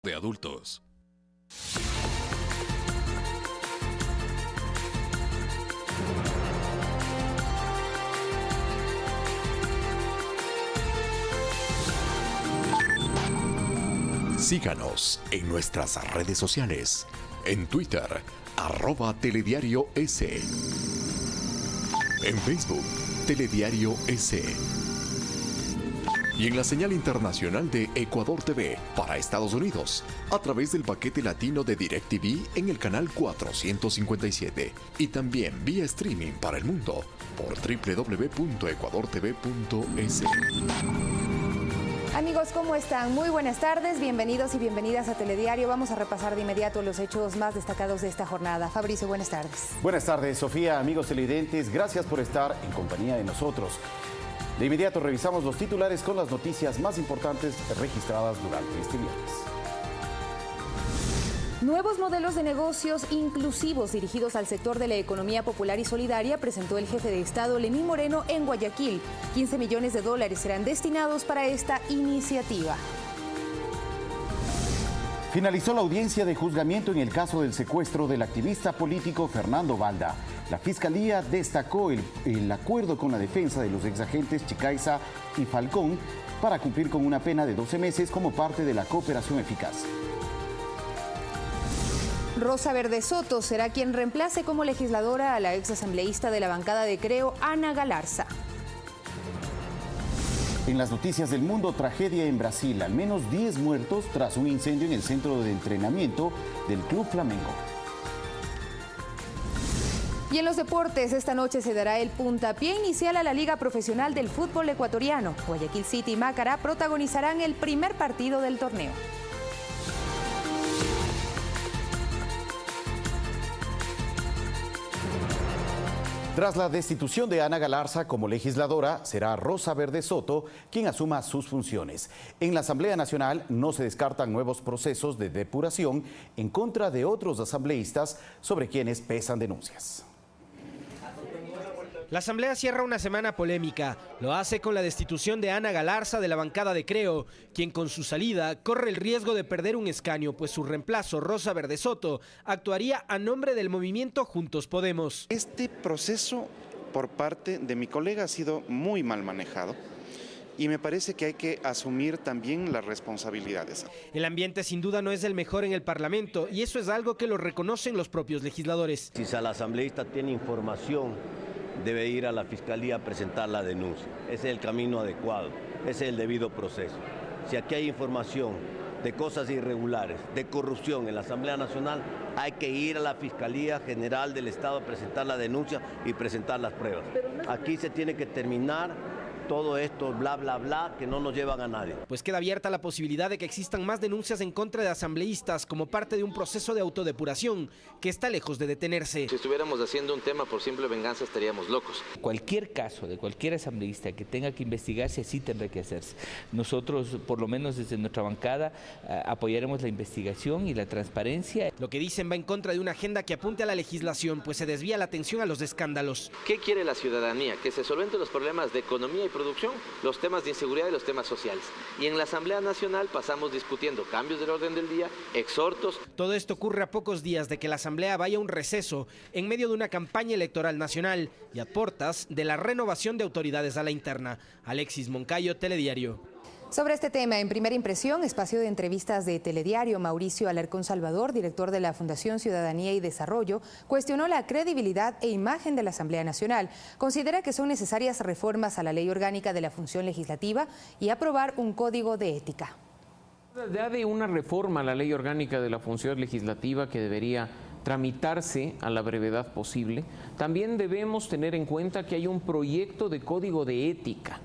de adultos. Síganos en nuestras redes sociales. En Twitter, @telediarios. En Facebook, Telediario S. Y en la señal internacional de Ecuador TV para Estados Unidos, a través del paquete latino de DirecTV en el canal 457. Y también vía streaming para el mundo por www.ecuadortv.es. Amigos, ¿cómo están? Muy buenas tardes, bienvenidos y bienvenidas a Telediario. Vamos a repasar de inmediato los hechos más destacados de esta jornada. Fabricio, buenas tardes. Buenas tardes, Sofía, amigos televidentes, gracias por estar en compañía de nosotros. De inmediato revisamos los titulares con las noticias más importantes registradas durante este viernes. Nuevos modelos de negocios inclusivos dirigidos al sector de la economía popular y solidaria presentó el jefe de Estado Lenín Moreno en Guayaquil. 15 millones de dólares serán destinados para esta iniciativa. Finalizó la audiencia de juzgamiento en el caso del secuestro del activista político Fernando Balda. La Fiscalía destacó el acuerdo con la defensa de los exagentes Chicaiza y Falcón para cumplir con una pena de 12 meses como parte de la cooperación eficaz. Rosa Verde Soto será quien reemplace como legisladora a la exasambleísta de la bancada de Creo, Ana Galarza. En las noticias del mundo, tragedia en Brasil. Al menos 10 muertos tras un incendio en el centro de entrenamiento del Club Flamengo. Y en los deportes, esta noche se dará el puntapié inicial a la Liga Profesional del Fútbol Ecuatoriano. Guayaquil City y Macará protagonizarán el primer partido del torneo. Tras la destitución de Ana Galarza como legisladora, será Rosa Verde Soto quien asuma sus funciones. En la Asamblea Nacional no se descartan nuevos procesos de depuración en contra de otros asambleístas sobre quienes pesan denuncias. La Asamblea cierra una semana polémica. Lo hace con la destitución de Ana Galarza de la bancada de Creo, quien con su salida corre el riesgo de perder un escaño, pues su reemplazo, Rosa Verde Soto, actuaría a nombre del movimiento Juntos Podemos. Este proceso por parte de mi colega ha sido muy mal manejado. Y me parece que hay que asumir también las responsabilidades. El ambiente sin duda no es el mejor en el Parlamento y eso es algo que lo reconocen los propios legisladores. Si el asambleísta tiene información, debe ir a la Fiscalía a presentar la denuncia. Ese es el camino adecuado, ese es el debido proceso. Si aquí hay información de cosas irregulares, de corrupción en la Asamblea Nacional, hay que ir a la Fiscalía General del Estado a presentar la denuncia y presentar las pruebas. Aquí se tiene que terminar todo esto, bla, bla, bla, que no nos llevan a nadie. Pues queda abierta la posibilidad de que existan más denuncias en contra de asambleístas como parte de un proceso de autodepuración que está lejos de detenerse. Si estuviéramos haciendo un tema por simple venganza estaríamos locos. Cualquier caso de cualquier asambleísta que tenga que investigarse sí tendrá que hacerse. Nosotros, por lo menos desde nuestra bancada, apoyaremos la investigación y la transparencia. Lo que dicen va en contra de una agenda que apunte a la legislación, pues se desvía la atención a los escándalos. ¿Qué quiere la ciudadanía? Que se solventen los problemas de economía y producción, los temas de inseguridad y los temas sociales. Y en la Asamblea Nacional pasamos discutiendo cambios del orden del día, exhortos. Todo esto ocurre a pocos días de que la Asamblea vaya a un receso en medio de una campaña electoral nacional y a portas de la renovación de autoridades a la interna. Alexis Moncayo, Telediario. Sobre este tema, en Primera Impresión, espacio de entrevistas de Telediario, Mauricio Alarcón Salvador, director de la Fundación Ciudadanía y Desarrollo, cuestionó la credibilidad e imagen de la Asamblea Nacional. Considera que son necesarias reformas a la Ley Orgánica de la Función Legislativa y aprobar un código de ética. Ya de una reforma a la Ley Orgánica de la Función Legislativa que debería tramitarse a la brevedad posible, también debemos tener en cuenta que hay un proyecto de código de ética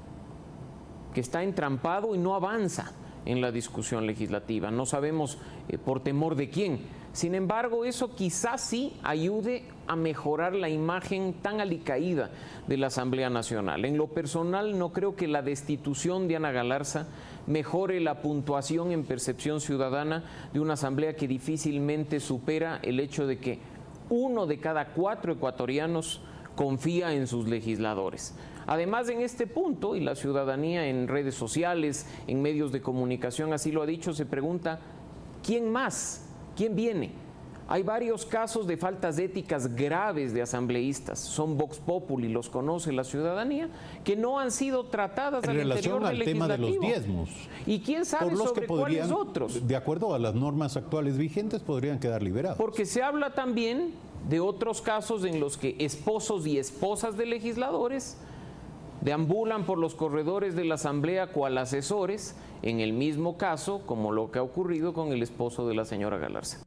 que está entrampado y no avanza en la discusión legislativa. No sabemos por temor de quién. Sin embargo, eso quizás sí ayude a mejorar la imagen tan alicaída de la Asamblea Nacional. En lo personal, no creo que la destitución de Ana Galarza mejore la puntuación en percepción ciudadana de una Asamblea que difícilmente supera el hecho de que 1 de cada 4 ecuatorianos confía en sus legisladores. Además, en este punto, y la ciudadanía en redes sociales, en medios de comunicación así lo ha dicho, se pregunta ¿Quién más? ¿Quién viene? Hay varios casos de faltas éticas graves de asambleístas, son vox populi, los conoce la ciudadanía, que no han sido tratadas en relación al tema de los diezmos. ¿Y quién sabe sobre cuáles otros? De acuerdo a las normas actuales vigentes, podrían quedar liberados. Porque se habla también de otros casos en los que esposos y esposas de legisladores deambulan por los corredores de la asamblea cual asesores, en el mismo caso como lo que ha ocurrido con el esposo de la señora Galarza.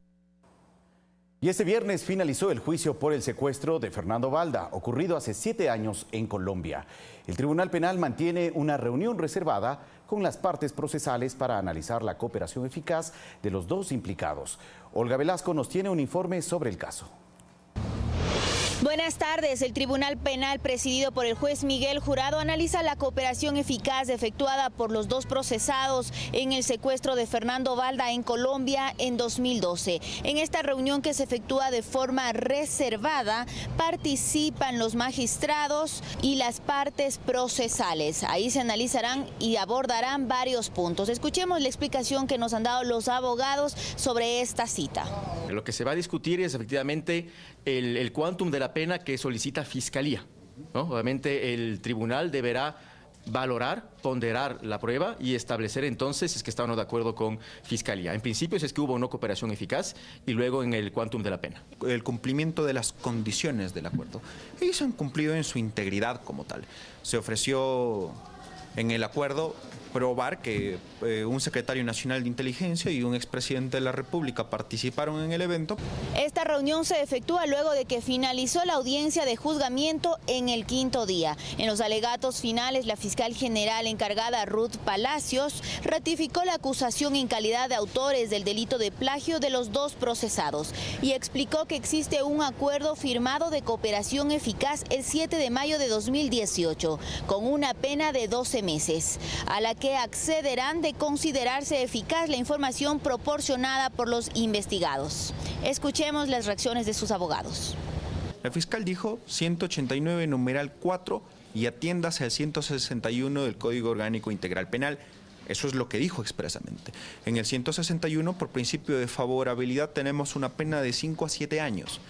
Y este viernes finalizó el juicio por el secuestro de Fernando Balda, ocurrido hace 7 años en Colombia. El Tribunal Penal mantiene una reunión reservada con las partes procesales para analizar la cooperación eficaz de los dos implicados. Olga Velasco nos tiene un informe sobre el caso. Buenas tardes. El Tribunal Penal, presidido por el juez Miguel Jurado, analiza la cooperación eficaz efectuada por los dos procesados en el secuestro de Fernando Balda en Colombia en 2012. En esta reunión, que se efectúa de forma reservada, participan los magistrados y las partes procesales. Ahí se analizarán y abordarán varios puntos. Escuchemos la explicación que nos han dado los abogados sobre esta cita. Lo que se va a discutir es efectivamente el quantum de la pena que solicita Fiscalía, ¿no? Obviamente el tribunal deberá valorar, ponderar la prueba y establecer entonces si es que están o no de acuerdo con Fiscalía. En principio si es que hubo o no cooperación eficaz y luego en el quantum de la pena. El cumplimiento de las condiciones del acuerdo. Ellos han cumplido en su integridad como tal. Se ofreció en el acuerdo probar que un secretario nacional de inteligencia y un expresidente de la República participaron en el evento. Esta reunión se efectúa luego de que finalizó la audiencia de juzgamiento en el 5º día. En los alegatos finales, la fiscal general encargada Ruth Palacios ratificó la acusación en calidad de autores del delito de plagio de los dos procesados y explicó que existe un acuerdo firmado de cooperación eficaz el 7 de mayo de 2018 con una pena de 12 meses, a la que accederán de considerarse eficaz la información proporcionada por los investigados. Escuchemos las reacciones de sus abogados. El fiscal dijo 189 numeral 4 y atiéndase al 161 del Código Orgánico Integral Penal. Eso es lo que dijo expresamente. En el 161, por principio de favorabilidad, tenemos una pena de 5 a 7 años.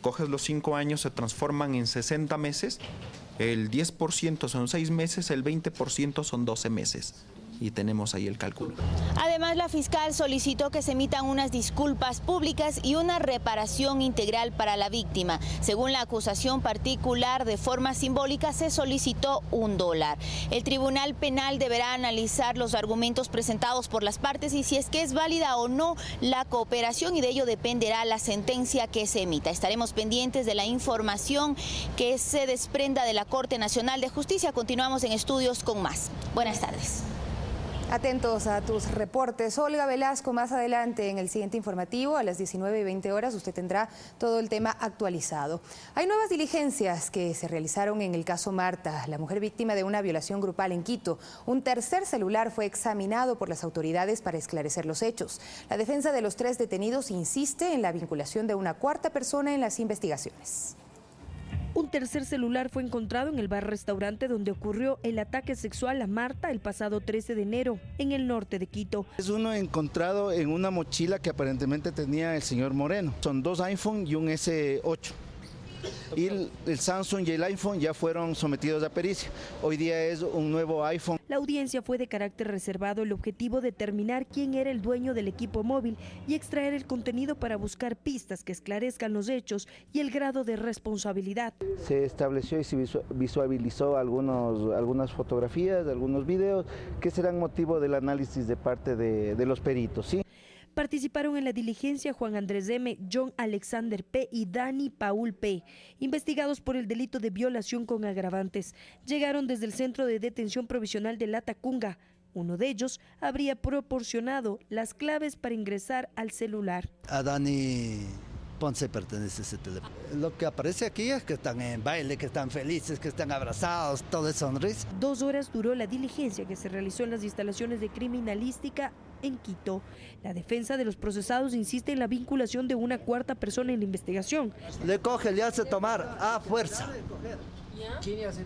Coges los 5 años, se transforman en 60 meses, el 10% son 6 meses, el 20% son 12 meses. Y tenemos ahí el cálculo. Además, la fiscal solicitó que se emitan unas disculpas públicas y una reparación integral para la víctima. Según la acusación particular, de forma simbólica se solicitó $1. El Tribunal Penal deberá analizar los argumentos presentados por las partes y si es que es válida o no la cooperación, y de ello dependerá la sentencia que se emita. Estaremos pendientes de la información que se desprenda de la Corte Nacional de Justicia. Continuamos en estudios con más. Buenas tardes. Atentos a tus reportes. Olga Velasco, más adelante en el siguiente informativo, a las 19:20 horas, usted tendrá todo el tema actualizado. Hay nuevas diligencias que se realizaron en el caso Marta, la mujer víctima de una violación grupal en Quito. Un tercer celular fue examinado por las autoridades para esclarecer los hechos. La defensa de los 3 detenidos insiste en la vinculación de una cuarta persona en las investigaciones. Un tercer celular fue encontrado en el bar-restaurante donde ocurrió el ataque sexual a Marta el pasado 13 de enero, en el norte de Quito. Es uno encontrado en una mochila que aparentemente tenía el señor Moreno. Son 2 iPhone y un S8. Y el Samsung y el iPhone ya fueron sometidos a pericia. Hoy día es un nuevo iPhone. La audiencia fue de carácter reservado. El objetivo, determinar quién era el dueño del equipo móvil y extraer el contenido para buscar pistas que esclarezcan los hechos y el grado de responsabilidad. Se estableció y se visualizó algunas fotografías, algunos videos que serán motivo del análisis de parte de los peritos, ¿sí? Participaron en la diligencia Juan Andrés M., John Alexander P. y Dani Paul P., investigados por el delito de violación con agravantes. Llegaron desde el Centro de Detención Provisional de Latacunga. Uno de ellos habría proporcionado las claves para ingresar al celular. A Dani Ponce pertenece ese teléfono. Lo que aparece aquí es que están en baile, que están felices, que están abrazados, todo es sonrisa. 2 horas duró la diligencia que se realizó en las instalaciones de criminalística en Quito. La defensa de los procesados insiste en la vinculación de una cuarta persona en la investigación. Le coge, le hace tomar a fuerza,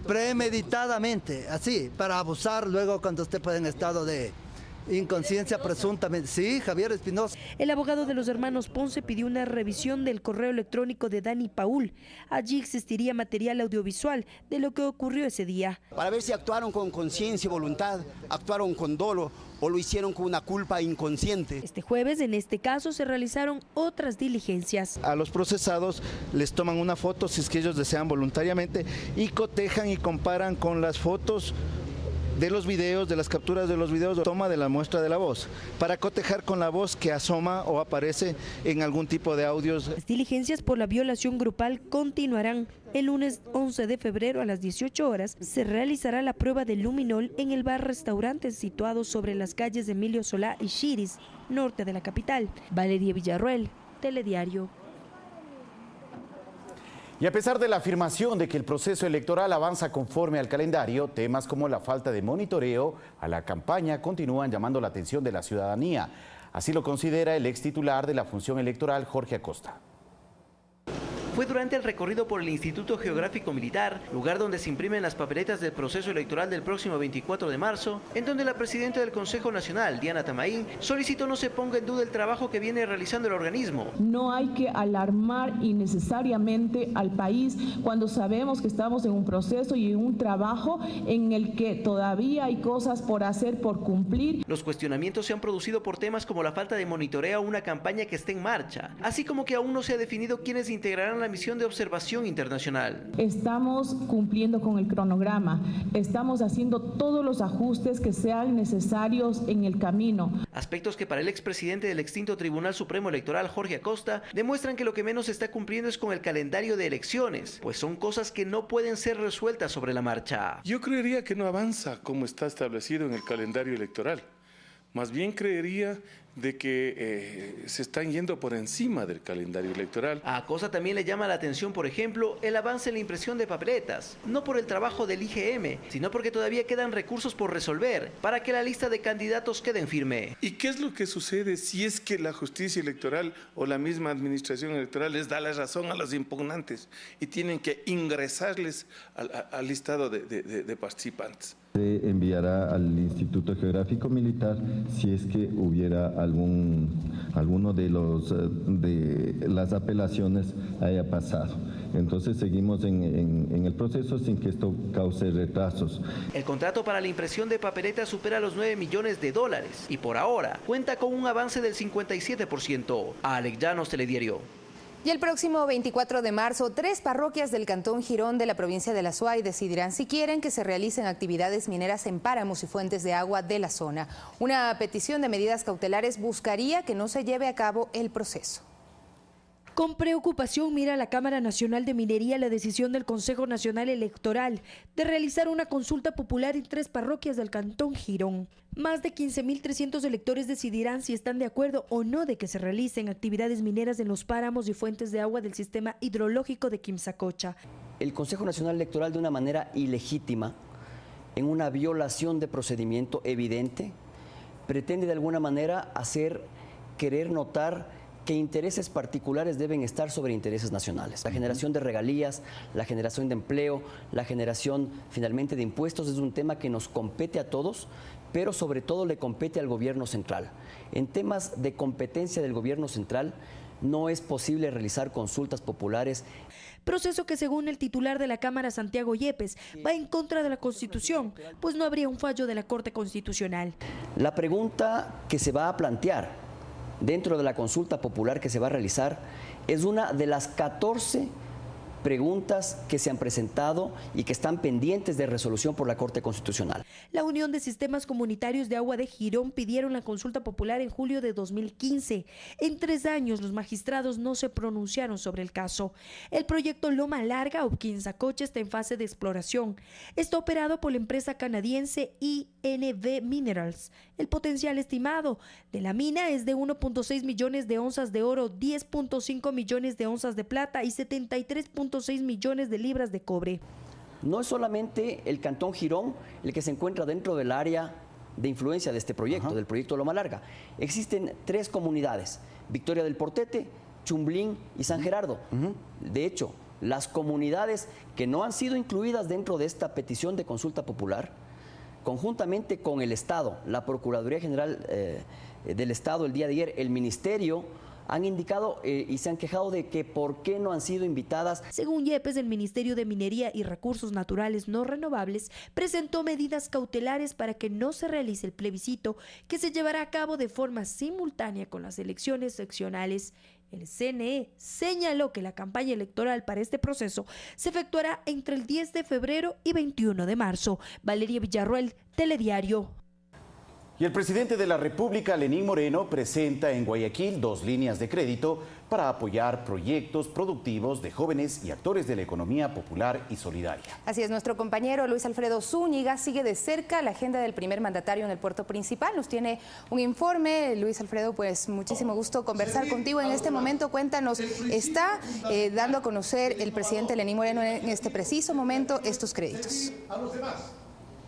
premeditadamente, así, para abusar luego cuando usted puede en estado de Inconsciencia presuntamente, sí, Javier Espinosa. El abogado de los hermanos Ponce pidió una revisión del correo electrónico de Dani Paul. Allí existiría material audiovisual de lo que ocurrió ese día. Para ver si actuaron con conciencia y voluntad, actuaron con dolo o lo hicieron con una culpa inconsciente. Este jueves, en este caso, se realizaron otras diligencias. A los procesados les toman una foto si es que ellos desean voluntariamente y cotejan y comparan con las fotos de los videos, de las capturas de los videos, toma de la muestra de la voz, para cotejar con la voz que asoma o aparece en algún tipo de audios. Las diligencias por la violación grupal continuarán. El lunes 11 de febrero a las 18 horas se realizará la prueba de luminol en el bar-restaurante situado sobre las calles de Emilio Solá y Chiris, norte de la capital. Valeria Villarroel, Telediario. Y a pesar de la afirmación de que el proceso electoral avanza conforme al calendario, temas como la falta de monitoreo a la campaña continúan llamando la atención de la ciudadanía. Así lo considera el ex titular de la función electoral, Jorge Acosta. Fue durante el recorrido por el Instituto Geográfico Militar, lugar donde se imprimen las papeletas del proceso electoral del próximo 24 de marzo, en donde la presidenta del Consejo Nacional, Diana Tamaín, solicitó no se ponga en duda el trabajo que viene realizando el organismo. No hay que alarmar innecesariamente al país cuando sabemos que estamos en un proceso y en un trabajo en el que todavía hay cosas por hacer, por cumplir. Los cuestionamientos se han producido por temas como la falta de monitoreo a una campaña que esté en marcha, así como que aún no se ha definido quiénes integrarán la misión de observación internacional. Estamos cumpliendo con el cronograma, estamos haciendo todos los ajustes que sean necesarios en el camino. Aspectos que para el expresidente del extinto Tribunal Supremo Electoral, Jorge Acosta, demuestran que lo que menos se está cumpliendo es con el calendario de elecciones, pues son cosas que no pueden ser resueltas sobre la marcha. Yo creería que no avanza como está establecido en el calendario electoral. Más bien creería de que se están yendo por encima del calendario electoral. A Acosta también le llama la atención, por ejemplo, el avance en la impresión de papeletas, no por el trabajo del IGM, sino porque todavía quedan recursos por resolver para que la lista de candidatos quede en firme. ¿Y qué es lo que sucede si es que la justicia electoral o la misma administración electoral les da la razón a los impugnantes y tienen que ingresarles al listado de participantes? Se enviará al Instituto Geográfico Militar si es que hubiera alguno de las apelaciones haya pasado. Entonces seguimos en el proceso sin que esto cause retrasos. El contrato para la impresión de papeletas supera los $9 millones y por ahora cuenta con un avance del 57%. Alex Llanos, Telediario. Y el próximo 24 de marzo, 3 parroquias del Cantón Girón de la provincia de La Suay decidirán si quieren que se realicen actividades mineras en páramos y fuentes de agua de la zona. Una petición de medidas cautelares buscaría que no se lleve a cabo el proceso. Con preocupación mira la Cámara Nacional de Minería la decisión del Consejo Nacional Electoral de realizar una consulta popular en 3 parroquias del Cantón Girón. Más de 15.300 electores decidirán si están de acuerdo o no de que se realicen actividades mineras en los páramos y fuentes de agua del sistema hidrológico de Quimsacocha. El Consejo Nacional Electoral, de una manera ilegítima, en una violación de procedimiento evidente, pretende de alguna manera querer notar que intereses particulares deben estar sobre intereses nacionales. La generación de regalías, la generación de empleo, la generación finalmente de impuestos es un tema que nos compete a todos, pero sobre todo le compete al gobierno central. En temas de competencia del gobierno central no es posible realizar consultas populares. Proceso que, según el titular de la Cámara, Santiago Yepes, va en contra de la Constitución, pues no habría un fallo de la Corte Constitucional. La pregunta que se va a plantear dentro de la consulta popular que se va a realizar es una de las 14 preguntas que se han presentado y que están pendientes de resolución por la Corte Constitucional. La Unión de Sistemas Comunitarios de Agua de Girón pidieron la consulta popular en julio de 2015. En 3 años los magistrados no se pronunciaron sobre el caso. El proyecto Loma Larga o Quimsacocha está en fase de exploración. Está operado por la empresa canadiense INV Minerals. El potencial estimado de la mina es de 1.6 millones de onzas de oro, 10.5 millones de onzas de plata y 73.6 millones de libras de cobre. No es solamente el Cantón Girón el que se encuentra dentro del área de influencia de este proyecto, del proyecto Loma Larga. Existen 3 comunidades, Victoria del Portete, Chumblín y San Gerardo. De hecho, las comunidades que no han sido incluidas dentro de esta petición de consulta popular conjuntamente con el Estado, la Procuraduría General del Estado el día de ayer, el Ministerio, han indicado y se han quejado de que por qué no han sido invitadas. Según Yepes, el Ministerio de Minería y Recursos Naturales No Renovables presentó medidas cautelares para que no se realice el plebiscito, que se llevará a cabo de forma simultánea con las elecciones seccionales. El CNE señaló que la campaña electoral para este proceso se efectuará entre el 10 de febrero y 21 de marzo. Valeria Villarroel, Telediario. Y el presidente de la República, Lenín Moreno, presenta en Guayaquil 2 líneas de crédito para apoyar proyectos productivos de jóvenes y actores de la economía popular y solidaria. Así es, nuestro compañero Luis Alfredo Zúñiga sigue de cerca la agenda del primer mandatario en el puerto principal. Nos tiene un informe. Luis Alfredo, pues muchísimo gusto conversar contigo en este momento. Cuéntanos, está dando a conocer el presidente Lenín Moreno en este preciso momento estos créditos. A los demás.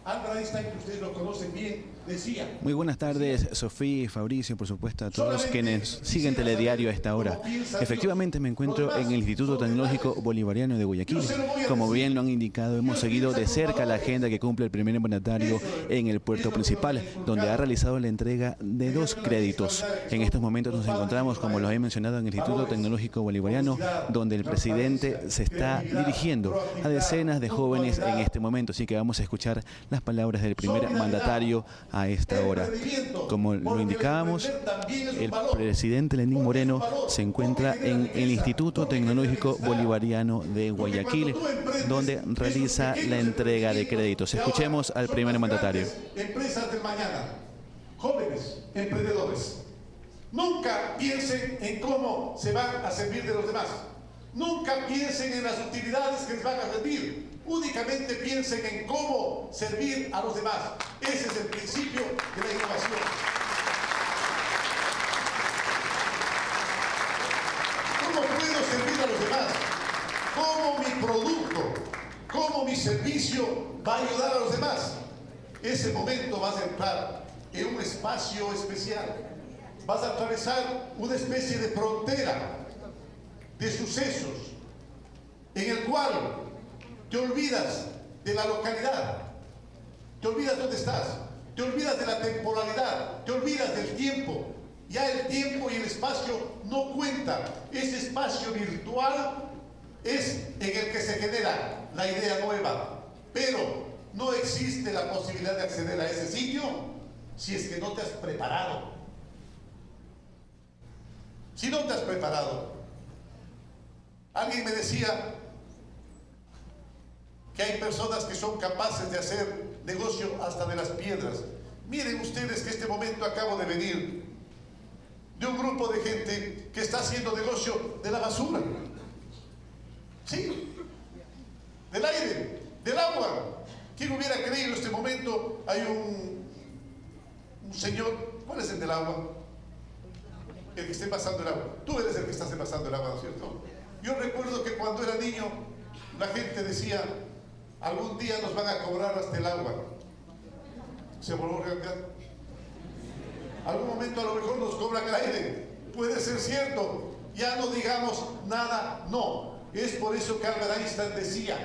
Álvaro Einstein, que ustedes lo conocen bien, decía... Muy buenas tardes, Sofía y Fabricio, por supuesto, a todos quienes siguen Telediario a esta hora. Efectivamente, me encuentro en el Instituto Tecnológico Bolivariano de Guayaquil. Como bien lo han indicado, hemos seguido de cerca la agenda que cumple el primer mandatario en el puerto principal, donde ha realizado la entrega de 2 créditos. En estos momentos nos encontramos, como lo he mencionado, en el Instituto Tecnológico Bolivariano, donde el presidente se está dirigiendo a decenas de jóvenes en este momento. Así que vamos a escuchar las palabras del primer mandatario a esta hora. Como lo indicábamos, el presidente Lenín Moreno se encuentra en el Instituto Tecnológico Bolivariano de Guayaquil, donde realiza la entrega de créditos. Escuchemos al primer mandatario. Empresas del mañana, jóvenes emprendedores, nunca piensen en cómo se van a servir de los demás. Nunca piensen en las utilidades que les van a servir. Únicamente piensen en cómo servir a los demás. Ese es el principio de la innovación. ¿Cómo puedo servir a los demás? ¿Cómo mi producto, cómo mi servicio va a ayudar a los demás? Ese momento vas a entrar en un espacio especial. Vas a atravesar una especie de frontera de sucesos en el cual te olvidas de la localidad, te olvidas dónde estás, te olvidas de la temporalidad, te olvidas del tiempo. Ya el tiempo y el espacio no cuentan. Ese espacio virtual es en el que se genera la idea nueva, pero no existe la posibilidad de acceder a ese sitio si es que no te has preparado. Si no te has preparado. Alguien me decía que hay personas que son capaces de hacer negocio hasta de las piedras. Miren ustedes que este momento acabo de venir de un grupo de gente que está haciendo negocio de la basura. Sí, del aire, del agua. ¿Quién hubiera creído en este momento? Hay un señor, ¿cuál es el del agua? El que esté pasando el agua. Tú eres el que estás pasando el agua, ¿no es cierto? Yo recuerdo que cuando era niño, la gente decía, algún día nos van a cobrar hasta el agua. ¿Se volvió realidad? Algún momento a lo mejor nos cobran el aire. Puede ser cierto. Ya no digamos nada, no. Es por eso que Albert Einstein decía,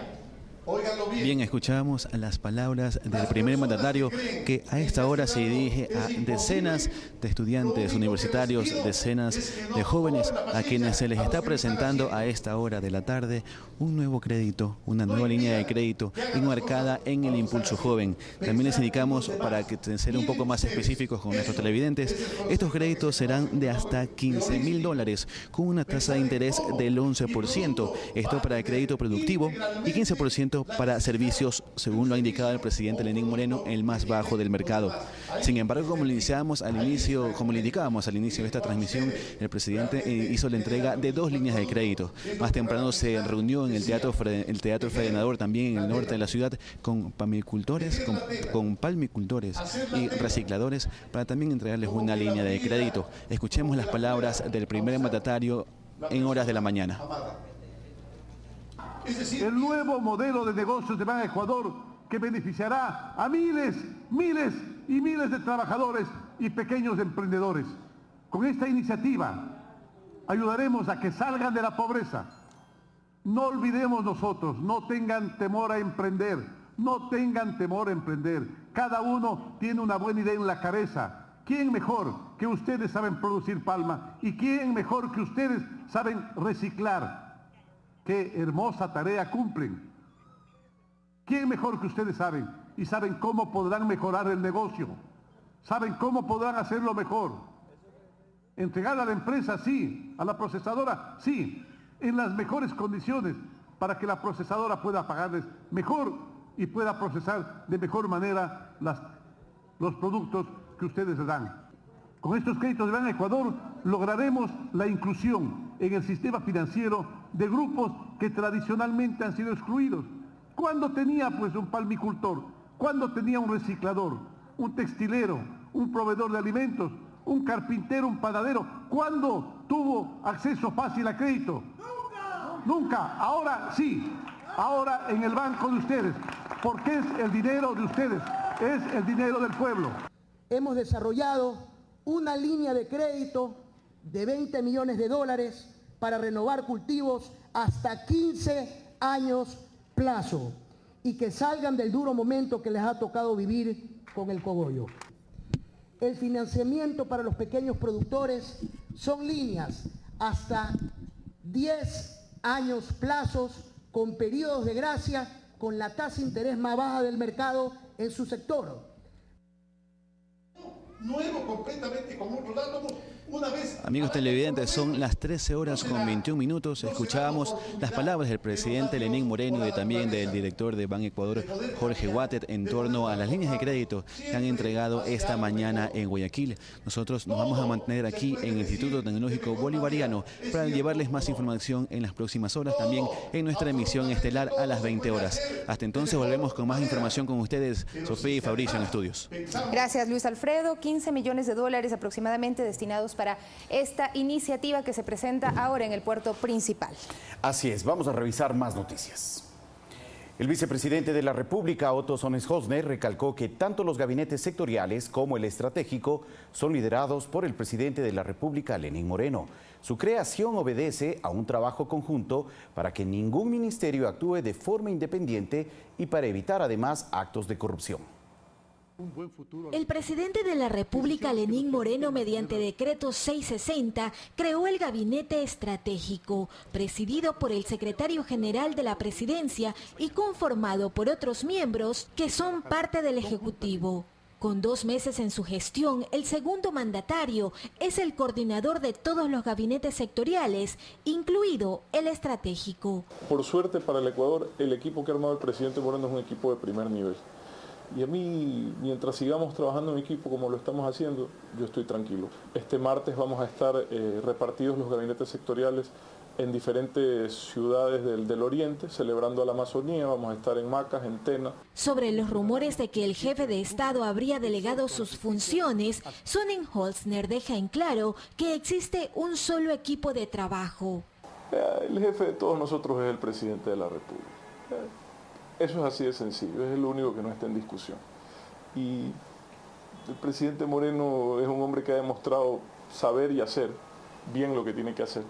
óiganlo bien. Bien, escuchamos las palabras del primer mandatario que a esta hora se dirige a decenas de estudiantes universitarios, decenas de jóvenes a quienes se les está presentando a esta hora de la tarde un nuevo crédito, una nueva línea de crédito enmarcada en el Impulso Joven. También les indicamos, para que ser un poco más específicos con nuestros televidentes, estos créditos serán de hasta $15.000 con una tasa de interés del 11%. Esto para el crédito productivo y 15% para servicios, según lo ha indicado el presidente Lenín Moreno, el más bajo del mercado. Sin embargo, como le indicábamos al inicio de esta transmisión, el presidente hizo la entrega de 2 líneas de crédito. Más temprano se reunió en el Teatro Frenador, también en el norte de la ciudad, con palmicultores y recicladores, para también entregarles una línea de crédito. Escuchemos las palabras del primer mandatario en horas de la mañana. Es decir, el nuevo modelo de negocios de Ban Ecuador, que beneficiará a miles y miles de trabajadores y pequeños emprendedores. Con esta iniciativa ayudaremos a que salgan de la pobreza. No olvidemos nosotros, no tengan temor a emprender, no tengan temor a emprender. cada uno tiene una buena idea en la cabeza. ¿Quién mejor que ustedes saben producir palma? ¿Y quién mejor que ustedes saben reciclar? ¡Qué hermosa tarea cumplen! ¿Quién mejor que ustedes saben? Y saben cómo podrán mejorar el negocio. Saben cómo podrán hacerlo mejor. Entregar a la empresa, sí. A la procesadora, sí. En las mejores condiciones para que la procesadora pueda pagarles mejor y pueda procesar de mejor manera los productos que ustedes le dan. Con estos créditos de Ban Ecuador lograremos la inclusión en el sistema financiero de grupos que tradicionalmente han sido excluidos. ¿Cuándo tenía pues un palmicultor? ¿Cuándo tenía un reciclador? ¿Un textilero? ¿Un proveedor de alimentos? ¿Un carpintero? ¿Un panadero? ¿Cuándo tuvo acceso fácil a crédito? ¡Nunca! Nunca. Ahora sí. Ahora en el banco de ustedes. Porque es el dinero de ustedes. Es el dinero del pueblo. Hemos desarrollado una línea de crédito de 20 millones de dólares para renovar cultivos hasta 15 años plazo y que salgan del duro momento que les ha tocado vivir con el cogollo. El financiamiento para los pequeños productores son líneas hasta 10 años plazos con periodos de gracia con la tasa de interés más baja del mercado en su sector. Nuevo completamente con otros átomos. Amigos televidentes, son las 13 horas con 21 minutos. Escuchábamos las palabras del presidente Lenín Moreno y también del director de Ban Ecuador, Jorge Guatet, en torno a las líneas de crédito que han entregado esta mañana en Guayaquil. Nosotros nos vamos a mantener aquí en el Instituto Tecnológico Bolivariano para llevarles más información en las próximas horas, también en nuestra emisión estelar a las 20 horas. Hasta entonces volvemos con más información con ustedes, Sofía y Fabricio en estudios. Gracias, Luis Alfredo. 15 millones de dólares aproximadamente destinados para esta iniciativa que se presenta ahora en el puerto principal. Así es, vamos a revisar más noticias. El vicepresidente de la República, Otto Sonnes-Hosner, recalcó que tanto los gabinetes sectoriales como el estratégico son liderados por el presidente de la República, Lenín Moreno. Su creación obedece a un trabajo conjunto para que ningún ministerio actúe de forma independiente y para evitar además actos de corrupción. El presidente de la República, Lenín Moreno, mediante decreto 660, creó el Gabinete Estratégico, presidido por el secretario general de la Presidencia y conformado por otros miembros que son parte del Ejecutivo. Con 2 meses en su gestión, el segundo mandatario es el coordinador de todos los gabinetes sectoriales, incluido el estratégico. Por suerte para el Ecuador, el equipo que ha armado el presidente Moreno es un equipo de primer nivel. Y a mí, mientras sigamos trabajando en equipo como lo estamos haciendo, yo estoy tranquilo. Este martes vamos a estar repartidos los gabinetes sectoriales en diferentes ciudades del oriente, celebrando a la Amazonía. Vamos a estar en Macas, en Tena. Sobre los rumores de que el jefe de Estado habría delegado sus funciones, Sonnes-Hosner deja en claro que existe un solo equipo de trabajo. El jefe de todos nosotros es el presidente de la República. Eso es así de sencillo, es lo único que no está en discusión. Y el presidente Moreno es un hombre que ha demostrado saber y hacer bien lo que tiene que hacer.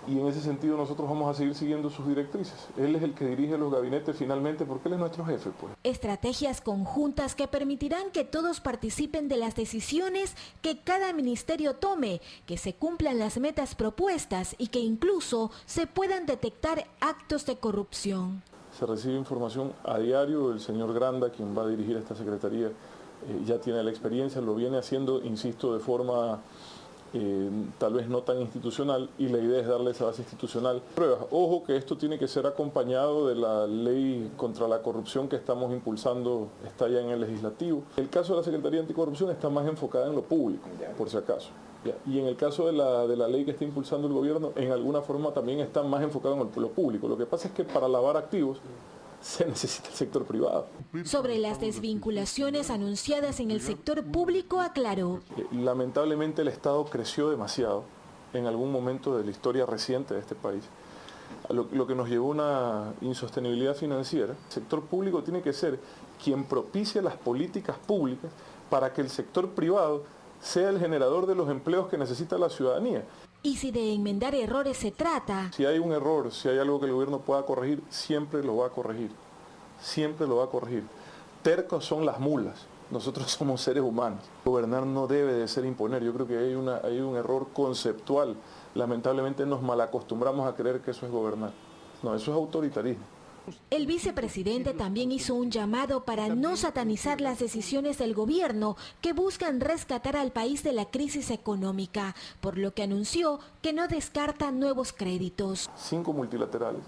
Y en ese sentido nosotros vamos a seguir siguiendo sus directrices. Él es el que dirige los gabinetes finalmente porque él es nuestro jefe, pues. Estrategias conjuntas que permitirán que todos participen de las decisiones que cada ministerio tome, que se cumplan las metas propuestas y que incluso se puedan detectar actos de corrupción. Se recibe información a diario. El señor Granda, quien va a dirigir esta secretaría, ya tiene la experiencia, lo viene haciendo, insisto, de forma tal vez no tan institucional, y la idea es darle esa base institucional. Pruebas. Ojo que esto tiene que ser acompañado de la ley contra la corrupción que estamos impulsando, está ya en el legislativo. El caso de la Secretaría Anticorrupción está más enfocada en lo público, por si acaso. Y en el caso de la ley que está impulsando el gobierno, en alguna forma también está más enfocado en lo público. Lo que pasa es que para lavar activos se necesita el sector privado. Sobre las desvinculaciones anunciadas en el sector público, aclaró. Lamentablemente el Estado creció demasiado en algún momento de la historia reciente de este país, lo que nos llevó a una insostenibilidad financiera. El sector público tiene que ser quien propicie las políticas públicas para que el sector privado sea el generador de los empleos que necesita la ciudadanía. Y si de enmendar errores se trata... Si hay un error, si hay algo que el gobierno pueda corregir, siempre lo va a corregir. Siempre lo va a corregir. tercos son las mulas. Nosotros somos seres humanos. Gobernar no debe de ser imponer. Yo creo que hay un error conceptual. Lamentablemente nos malacostumbramos a creer que eso es gobernar. No, eso es autoritarismo. El vicepresidente también hizo un llamado para no satanizar las decisiones del gobierno que buscan rescatar al país de la crisis económica, por lo que anunció que no descarta nuevos créditos. 5 multilaterales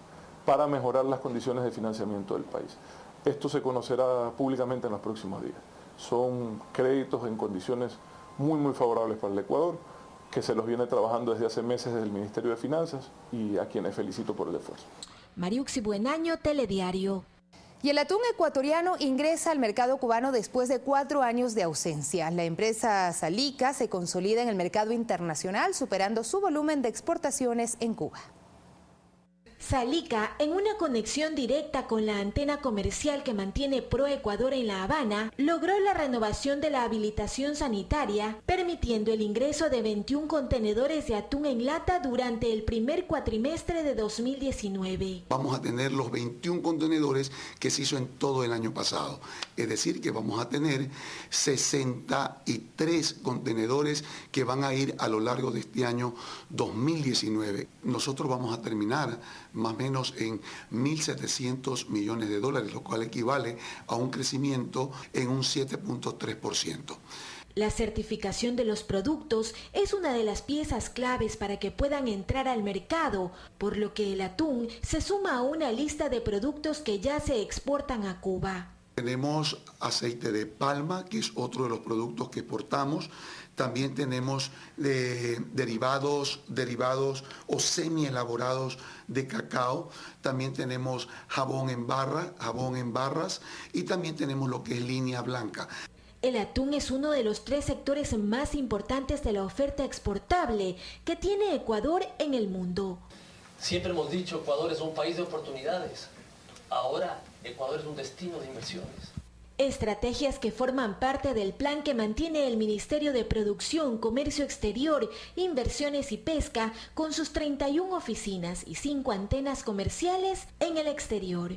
para mejorar las condiciones de financiamiento del país. Esto se conocerá públicamente en los próximos días. Son créditos en condiciones muy favorables para el Ecuador, que se los viene trabajando desde hace meses desde el Ministerio de Finanzas y a quienes felicito por el esfuerzo. Mariuxi Buenaño, Telediario. Y el atún ecuatoriano ingresa al mercado cubano después de 4 años de ausencia. La empresa Salica se consolida en el mercado internacional, superando su volumen de exportaciones en Cuba. Salica, en una conexión directa con la antena comercial que mantiene ProEcuador en La Habana, logró la renovación de la habilitación sanitaria, permitiendo el ingreso de 21 contenedores de atún en lata durante el primer cuatrimestre de 2019. Vamos a tener los 21 contenedores que se hizo en todo el año pasado. Es decir, que vamos a tener 63 contenedores que van a ir a lo largo de este año 2019. Nosotros vamos a terminar más o menos en 1.700 millones de dólares, lo cual equivale a un crecimiento en un 7.3%. La certificación de los productos es una de las piezas claves para que puedan entrar al mercado, por lo que el atún se suma a una lista de productos que ya se exportan a Cuba. Tenemos aceite de palma, que es otro de los productos que exportamos. También tenemos derivados o semi-elaborados de cacao. También tenemos jabón en barras y también tenemos lo que es línea blanca. El atún es uno de los 3 sectores más importantes de la oferta exportable que tiene Ecuador en el mundo. Siempre hemos dicho que Ecuador es un país de oportunidades. Ahora Ecuador es un destino de inversiones. Estrategias que forman parte del plan que mantiene el Ministerio de Producción, Comercio Exterior, Inversiones y Pesca, con sus 31 oficinas y 5 antenas comerciales en el exterior.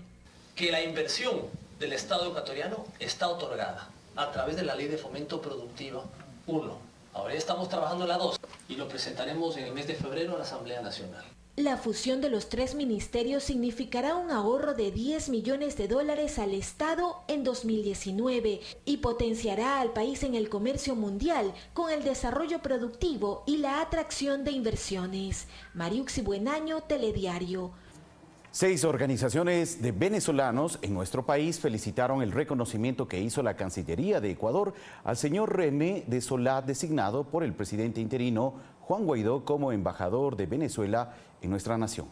Que la inversión del Estado ecuatoriano está otorgada a través de la Ley de Fomento Productivo 1. Ahora ya estamos trabajando en la 2 y lo presentaremos en el mes de febrero a la Asamblea Nacional. La fusión de los 3 ministerios significará un ahorro de 10 millones de dólares al Estado en 2019 y potenciará al país en el comercio mundial con el desarrollo productivo y la atracción de inversiones. Mariuxi Buenaño, Telediario. 6 organizaciones de venezolanos en nuestro país felicitaron el reconocimiento que hizo la Cancillería de Ecuador al señor René de Solá, designado por el presidente interino Juan Guaidó como embajador de Venezuela en nuestra nación.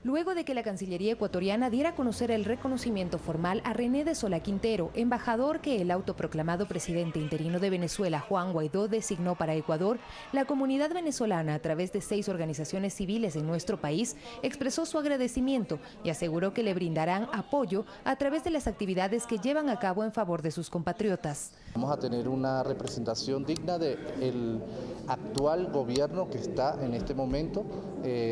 Luego de que la Cancillería ecuatoriana diera a conocer el reconocimiento formal a René de Solá Quintero, embajador que el autoproclamado presidente interino de Venezuela, Juan Guaidó, designó para Ecuador, la comunidad venezolana, a través de 6 organizaciones civiles en nuestro país, expresó su agradecimiento y aseguró que le brindarán apoyo a través de las actividades que llevan a cabo en favor de sus compatriotas. Vamos a tener una representación digna del actual gobierno que está en este momento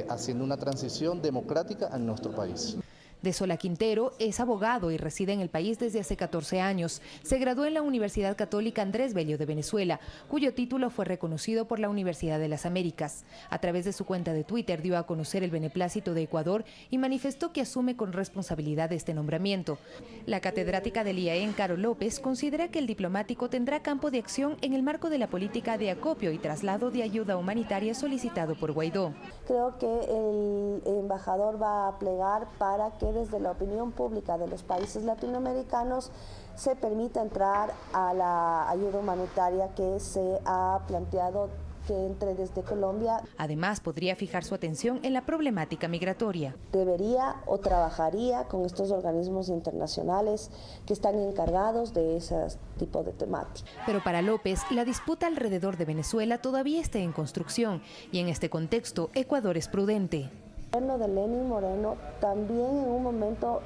haciendo una transición democrática en nuestro país. De Solá Quintero es abogado y reside en el país desde hace 14 años. Se graduó en la Universidad Católica Andrés Bello de Venezuela, cuyo título fue reconocido por la Universidad de las Américas. A través de su cuenta de Twitter dio a conocer el beneplácito de Ecuador y manifestó que asume con responsabilidad este nombramiento. La catedrática del IAEN, Carol López, considera que el diplomático tendrá campo de acción en el marco de la política de acopio y traslado de ayuda humanitaria solicitado por Guaidó. Creo que el embajador va a plegar para que desde la opinión pública de los países latinoamericanos se permita entrar a la ayuda humanitaria que se ha planteado que entre desde Colombia. Además, podría fijar su atención en la problemática migratoria. Debería o trabajaría con estos organismos internacionales que están encargados de ese tipo de temática. Pero para López, la disputa alrededor de Venezuela todavía está en construcción y en este contexto, Ecuador es prudente. El gobierno de Lenín Moreno también en un momento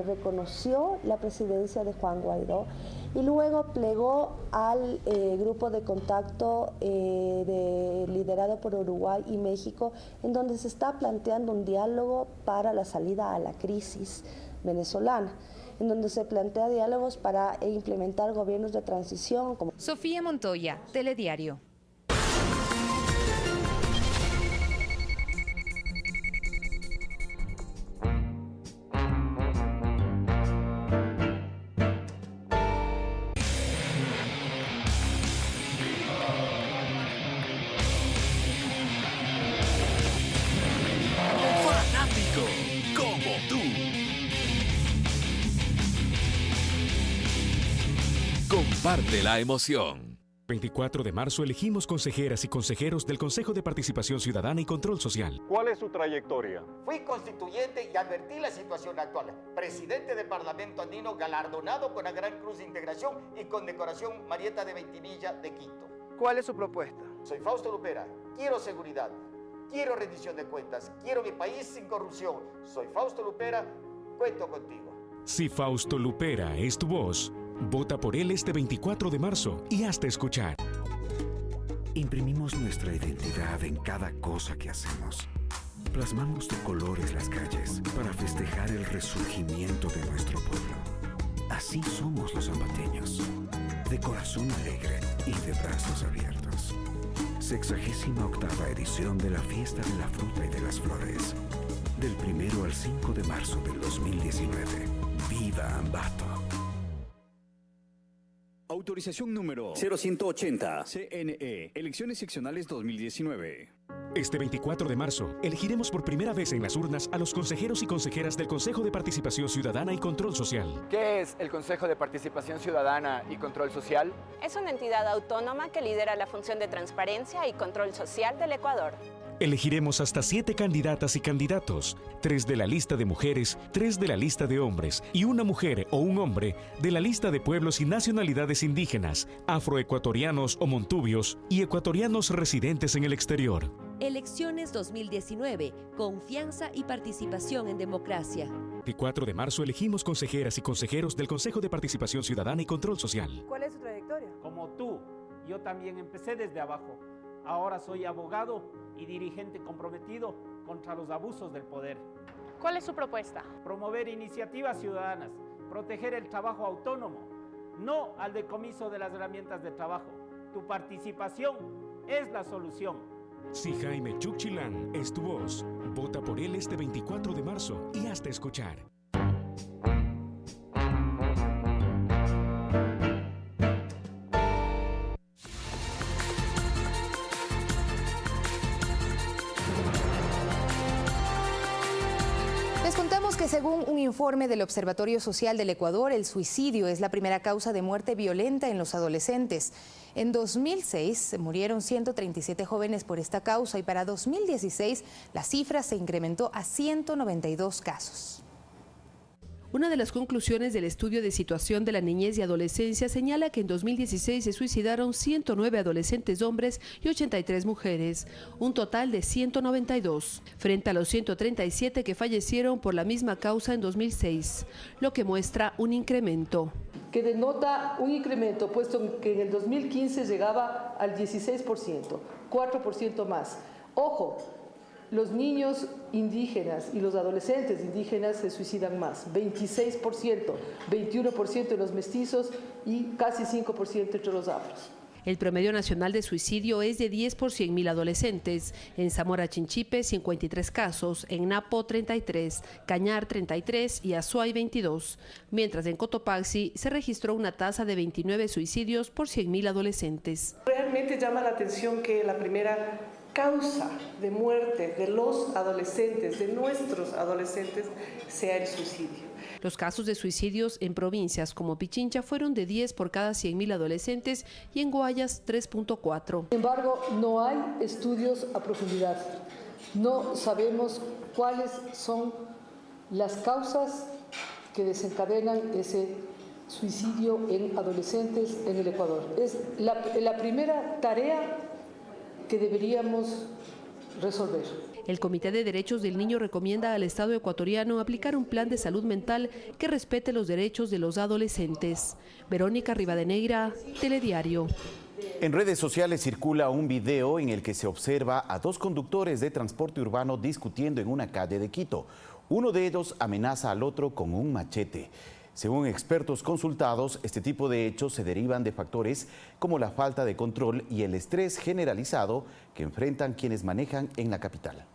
reconoció la presidencia de Juan Guaidó y luego plegó al grupo de contacto liderado por Uruguay y México, en donde se está planteando un diálogo para la salida a la crisis venezolana. en donde se plantea diálogos para implementar gobiernos de transición. Sofía Montoya, Telediario. Como tú. Comparte la emoción. 24 de marzo elegimos consejeras y consejeros del Consejo de Participación Ciudadana y Control Social. ¿Cuál es su trayectoria? Fui constituyente y advertí la situación actual. Presidente del Parlamento Andino, galardonado con la Gran Cruz de Integración y condecoración Marieta de Veintimilla de Quito. ¿Cuál es su propuesta? Soy Fausto Lupera. Quiero seguridad. Quiero rendición de cuentas, quiero mi país sin corrupción. Soy Fausto Lupera, cuento contigo. Si Fausto Lupera es tu voz, vota por él este 24 de marzo y hazte escuchar. Imprimimos nuestra identidad en cada cosa que hacemos. Plasmamos de colores las calles para festejar el resurgimiento de nuestro pueblo. Así somos los ambateños, de corazón alegre y de brazos abiertos. 68ª edición de la Fiesta de la Fruta y de las Flores. Del 1 al 5 de marzo del 2019. ¡Viva Ambato! Autorización número 0180. CNE. Elecciones seccionales 2019. Este 24 de marzo, elegiremos por primera vez en las urnas a los consejeros y consejeras del Consejo de Participación Ciudadana y Control Social. ¿Qué es el Consejo de Participación Ciudadana y Control Social? Es una entidad autónoma que lidera la función de transparencia y control social del Ecuador. Elegiremos hasta 7 candidatas y candidatos, 3 de la lista de mujeres, 3 de la lista de hombres y una mujer o un hombre de la lista de pueblos y nacionalidades indígenas, afroecuatorianos o montubios y ecuatorianos residentes en el exterior. Elecciones 2019, confianza y participación en democracia. 24 de marzo elegimos consejeras y consejeros del Consejo de Participación Ciudadana y Control Social. ¿Cuál es su trayectoria? Como tú, yo también empecé desde abajo. Ahora soy abogado y dirigente comprometido contra los abusos del poder. ¿Cuál es su propuesta? Promover iniciativas ciudadanas, proteger el trabajo autónomo, no al decomiso de las herramientas de trabajo. Tu participación es la solución. Si Jaime Chuchilán es tu voz, vota por él este 24 de marzo y hazte escuchar. Les contamos que según un informe del Observatorio Social del Ecuador, el suicidio es la primera causa de muerte violenta en los adolescentes. En 2006 murieron 137 jóvenes por esta causa y para 2016 la cifra se incrementó a 192 casos. Una de las conclusiones del estudio de situación de la niñez y adolescencia señala que en 2016 se suicidaron 109 adolescentes hombres y 83 mujeres, un total de 192, frente a los 137 que fallecieron por la misma causa en 2006, lo que muestra un incremento. Que denota un incremento, puesto que en el 2015 llegaba al 16%, 4% más. Ojo, los niños indígenas y los adolescentes indígenas se suicidan más, 26%, 21% de los mestizos y casi 5% entre los afros. El promedio nacional de suicidio es de 10 por 100.000 adolescentes. En Zamora Chinchipe, 53 casos, en Napo, 33, Cañar, 33 y Azuay, 22. Mientras en Cotopaxi se registró una tasa de 29 suicidios por 100.000 adolescentes. Realmente llama la atención que la primera causa de muerte de los adolescentes, de nuestros adolescentes, sea el suicidio. Los casos de suicidios en provincias como Pichincha fueron de 10 por cada 100.000 adolescentes y en Guayas 3.4. Sin embargo, no hay estudios a profundidad. No sabemos cuáles son las causas que desencadenan ese suicidio en adolescentes en el Ecuador. Es la primera tarea que deberíamos resolver. El Comité de Derechos del Niño recomienda al Estado ecuatoriano aplicar un plan de salud mental que respete los derechos de los adolescentes. Verónica Rivadeneira, Telediario. En redes sociales circula un video en el que se observa a 2 conductores de transporte urbano discutiendo en una calle de Quito. Uno de ellos amenaza al otro con un machete. Según expertos consultados, este tipo de hechos se derivan de factores como la falta de control y el estrés generalizado que enfrentan quienes manejan en la capital.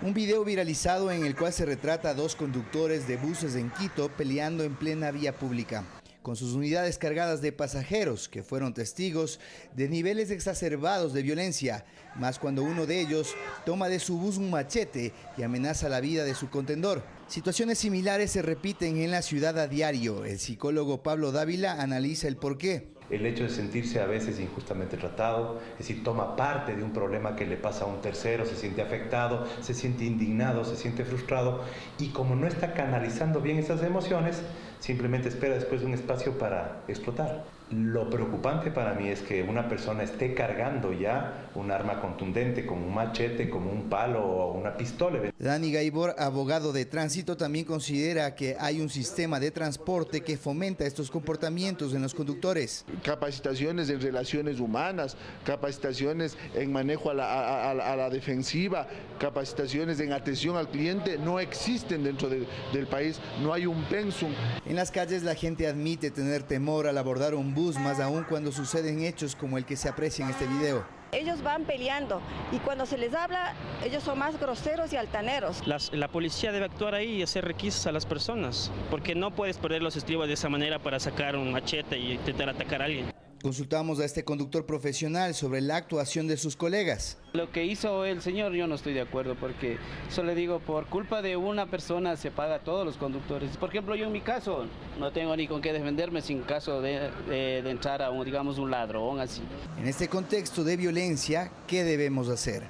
Un video viralizado en el cual se retrata a dos conductores de buses en Quito peleando en plena vía pública, con sus unidades cargadas de pasajeros que fueron testigos de niveles exacerbados de violencia, más cuando uno de ellos toma de su bus un machete y amenaza la vida de su contendor. Situaciones similares se repiten en la ciudad a diario. El psicólogo Pablo Dávila analiza el porqué. El hecho de sentirse a veces injustamente tratado, es decir, toma parte de un problema que le pasa a un tercero, se siente afectado, se siente indignado, se siente frustrado y como no está canalizando bien esas emociones, simplemente espera después de un espacio para explotar. Lo preocupante para mí es que una persona esté cargando ya un arma contundente, como un machete, como un palo o una pistola. Dani Gaibor, abogado de tránsito, también considera que hay un sistema de transporte que fomenta estos comportamientos en los conductores. Capacitaciones en relaciones humanas, capacitaciones en manejo a la defensiva, capacitaciones en atención al cliente no existen dentro del país, no hay un pensum. En las calles la gente admite tener temor al abordar un bus, más aún cuando suceden hechos como el que se aprecia en este video. Ellos van peleando y cuando se les habla, ellos son más groseros y altaneros. La policía debe actuar ahí y hacer requisas a las personas, porque no puedes perder los estribos de esa manera para sacar un machete y intentar atacar a alguien. Consultamos a este conductor profesional sobre la actuación de sus colegas. Lo que hizo el señor yo no estoy de acuerdo porque, solo digo, por culpa de una persona se paga a todos los conductores. Por ejemplo, yo en mi caso no tengo ni con qué defenderme sin caso de entrar a un ladrón así. En este contexto de violencia, ¿qué debemos hacer?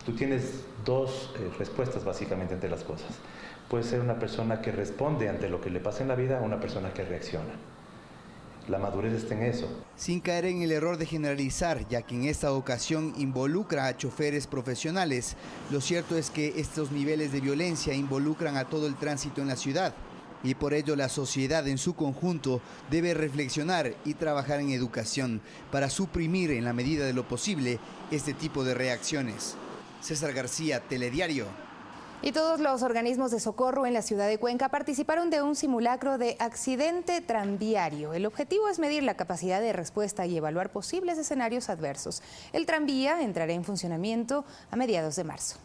Tú tienes dos respuestas básicamente ante las cosas. Puede ser una persona que responde ante lo que le pasa en la vida o una persona que reacciona. La madurez está en eso. Sin caer en el error de generalizar, ya que en esta ocasión involucra a choferes profesionales, lo cierto es que estos niveles de violencia involucran a todo el tránsito en la ciudad. Y por ello la sociedad en su conjunto debe reflexionar y trabajar en educación para suprimir en la medida de lo posible este tipo de reacciones. César García, Telediario. Y todos los organismos de socorro en la ciudad de Cuenca participaron de un simulacro de accidente tranviario. El objetivo es medir la capacidad de respuesta y evaluar posibles escenarios adversos. El tranvía entrará en funcionamiento a mediados de marzo.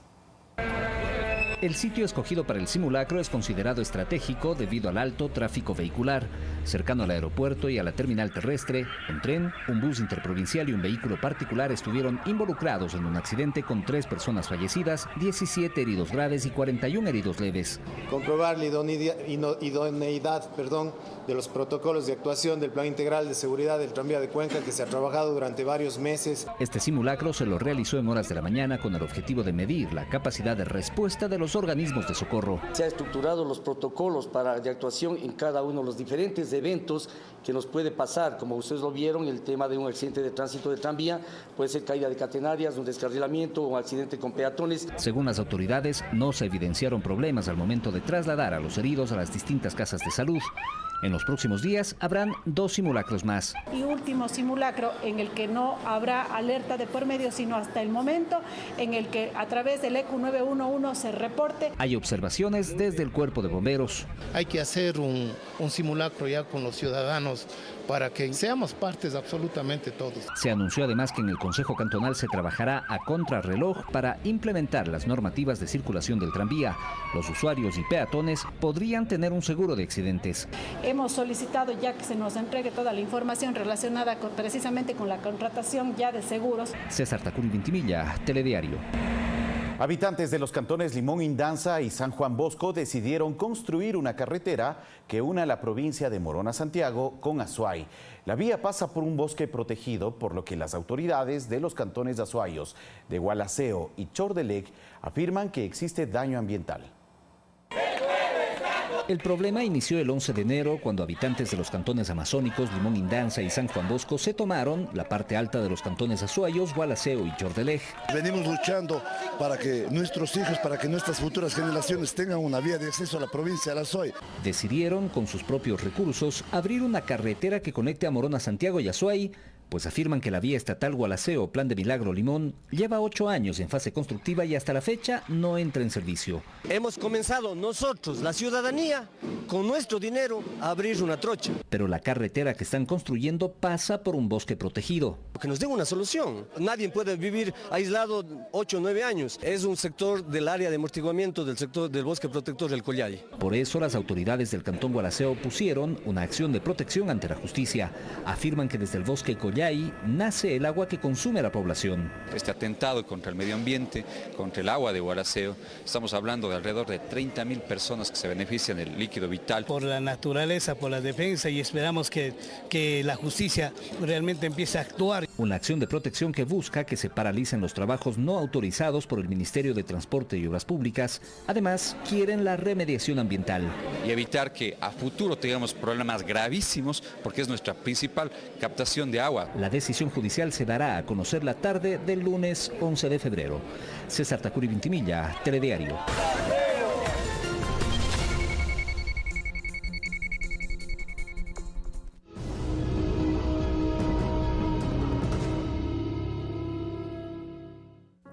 El sitio escogido para el simulacro es considerado estratégico debido al alto tráfico vehicular. Cercano al aeropuerto y a la terminal terrestre, un tren, un bus interprovincial y un vehículo particular estuvieron involucrados en un accidente con 3 personas fallecidas, 17 heridos graves y 41 heridos leves. Comprobar la idoneidad de los protocolos de actuación del Plan Integral de Seguridad del Tranvía de Cuenca que se ha trabajado durante varios meses. Este simulacro se lo realizó en horas de la mañana con el objetivo de medir la capacidad de respuesta de los organismos de socorro. Se han estructurado los protocolos de actuación en cada uno de los diferentes eventos que nos puede pasar. Como ustedes lo vieron, el tema de un accidente de tránsito de tranvía puede ser caída de catenarias, un descarrilamiento o un accidente con peatones. Según las autoridades, no se evidenciaron problemas al momento de trasladar a los heridos a las distintas casas de salud. En los próximos días habrán 2 simulacros más. Y último simulacro en el que no habrá alerta de por medio, sino hasta el momento en el que a través del ECU 911 se reporte. Hay observaciones desde el Cuerpo de Bomberos. Hay que hacer un simulacro ya con los ciudadanos para que seamos partes absolutamente todos. Se anunció además que en el Consejo Cantonal se trabajará a contrarreloj para implementar las normativas de circulación del tranvía. Los usuarios y peatones podrían tener un seguro de accidentes. Hemos solicitado ya que se nos entregue toda la información relacionada precisamente con la contratación ya de seguros. César Tacuri Vintimilla, Telediario. Habitantes de los cantones Limón Indanza y San Juan Bosco decidieron construir una carretera que una la provincia de Morona Santiago con Azuay. La vía pasa por un bosque protegido, por lo que las autoridades de los cantones de Azuayos, de Gualaceo y Chordelec afirman que existe daño ambiental. El problema inició el 11 de enero cuando habitantes de los cantones amazónicos Limón Indanza y San Juan Bosco se tomaron la parte alta de los cantones Azuayos, Gualaceo y Chordelec. Venimos luchando para que nuestros hijos, para que nuestras futuras generaciones tengan una vía de acceso a la provincia de Azuay. Decidieron con sus propios recursos abrir una carretera que conecte a Morona Santiago y Azuay pues afirman que la vía estatal Gualaceo Plan de Milagro Limón lleva 8 años en fase constructiva y hasta la fecha no entra en servicio. Hemos comenzado nosotros, la ciudadanía, con nuestro dinero a abrir una trocha. Pero la carretera que están construyendo pasa por un bosque protegido. Que nos den una solución. Nadie puede vivir aislado 8 o 9 años. Es un sector del área de amortiguamiento del sector del bosque protector del Collay. Por eso las autoridades del Cantón Gualaceo pusieron una acción de protección ante la justicia. Afirman que desde el bosque Collay nace el agua que consume a la población. Este atentado contra el medio ambiente, contra el agua de Gualaceo, estamos hablando de alrededor de 30.000 personas que se benefician del líquido vital. Por la naturaleza, por la defensa, y esperamos que la justicia realmente empiece a actuar. Una acción de protección que busca que se paralicen los trabajos no autorizados por el Ministerio de Transporte y Obras Públicas. Además, quieren la remediación ambiental. Y evitar que a futuro tengamos problemas gravísimos, porque es nuestra principal captación de agua. La decisión judicial se dará a conocer la tarde del lunes 11 de febrero. César Tacuri Vintimilla, Telediario.